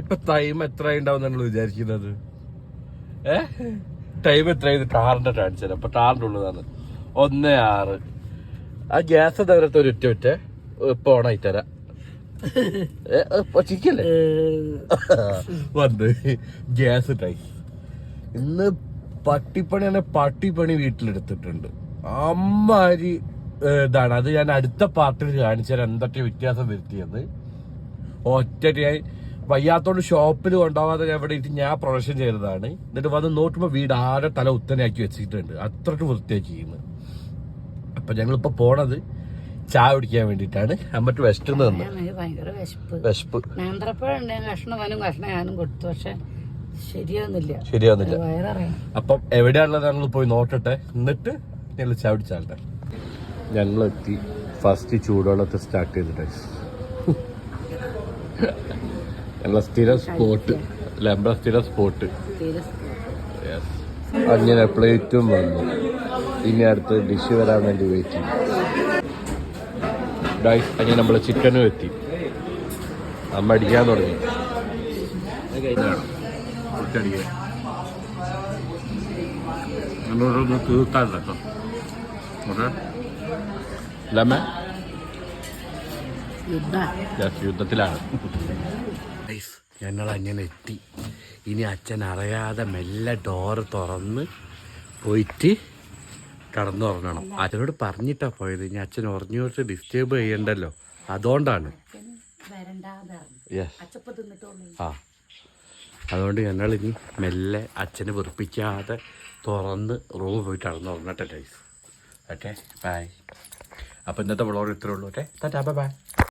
ഇപ്പൊ ടൈം എത്ര ഉണ്ടാവും നിങ്ങൾ വിചാരിക്കുന്നത്? ടൈം എത്രയായത്? ടാറിന്റെ കാണിച്ചത്. അപ്പൊ ടാറിന്റെ ഉള്ളതാണ് 1:06. ആ ഗ്യാസ് തവരത്തെ ഒരു ഒറ്റ ഇപ്പൊ ഓണായി തരാം. ചിക്കല്ലേ വന്ന് ഗ്യാസ് ടൈം. ഇന്ന് പട്ടിപ്പണി പട്ടിപ്പണി വീട്ടിലെടുത്തിട്ടുണ്ട്. അമ്മാരി ഇതാണ്. അത് ഞാൻ അടുത്ത പാർട്ടിൽ കാണിച്ചാൽ എന്തൊക്കെ വ്യത്യാസം വരുത്തിയെന്ന്. ഒറ്റയായി വയ്യാത്തോണ്ട് ഷോപ്പിൽ കൊണ്ടുപോകാതെ ഞാൻ ഇവിടെ ഞാൻ പ്രൊഡക്ഷൻ ചെയ്തതാണ്. എന്നിട്ട് വന്ന് നോക്കുമ്പോൾ വീട് ആടെ തല ഉത്തനാക്കി വെച്ചിട്ടുണ്ട്. അത്രയ്ക്ക് വൃത്തിയാക്കി ചെയ്യുന്നത്. അപ്പൊ ഞങ്ങളിപ്പോ പോണത് ചായ കുടിക്കാൻ വേണ്ടിട്ടാണ്. അമ്മട്ട് വിശന്ന് തന്നു. വിശപ്പ് ശരിയാവുന്നില്ല. അപ്പം എവിടെയാണുള്ളത് ഞങ്ങൾ പോയി നോക്കട്ടെ. എന്നിട്ട് ഞങ്ങൾ ചായ കുടിച്ചാട്ടെ. ഞങ്ങളെത്തി. ഫസ്റ്റ് ചൂടുവെള്ളത്തിൽ സ്റ്റാർട്ട് ചെയ്തിട്ട് ഞങ്ങളെ സ്ഥിരം സ്പോട്ട്. സ്ഥിരം സ്പോട്ട്. അങ്ങനെ പ്ലേറ്റും വന്നു. ഇനി അടുത്ത് ഡിഷ് വരാൻ വേണ്ടി വെയിറ്റ് ചെയ്യും. അങ്ങനെ നമ്മള് ചിക്കനും എത്തി. അമ്മ അടിക്കാൻ തുടങ്ങി. തീർക്കാൻ കേട്ടോ. യുദ്ധത്തിലാണ്. ഞങ്ങൾ അങ്ങനെ എത്തി. ഇനി അച്ഛൻ അറിയാതെ മെല്ലെ ഡോറ് തുറന്ന് പോയിട്ട് കടന്നുറങ്ങണം. അച്ഛനോട് പറഞ്ഞിട്ടാ പോയത്. ഇനി അച്ഛൻ ഉറങ്ങിയോട്ട് ഡിസ്റ്റർബ് ചെയ്യണ്ടല്ലോ, അതുകൊണ്ടാണ്. അതുകൊണ്ട് ഞങ്ങൾ ഇനി മെല്ലെ അച്ഛനെ വെറുപ്പിക്കാതെ തുറന്ന് റൂമിൽ പോയിട്ട് കടന്നുറങ്ങട്ടെ ഗൈസ്. Okay bye. അപ്പോൾ ഇന്നത്തെ വ്ളോഗ് ഇത്രേ ഉള്ളൂ. Okay tata bye.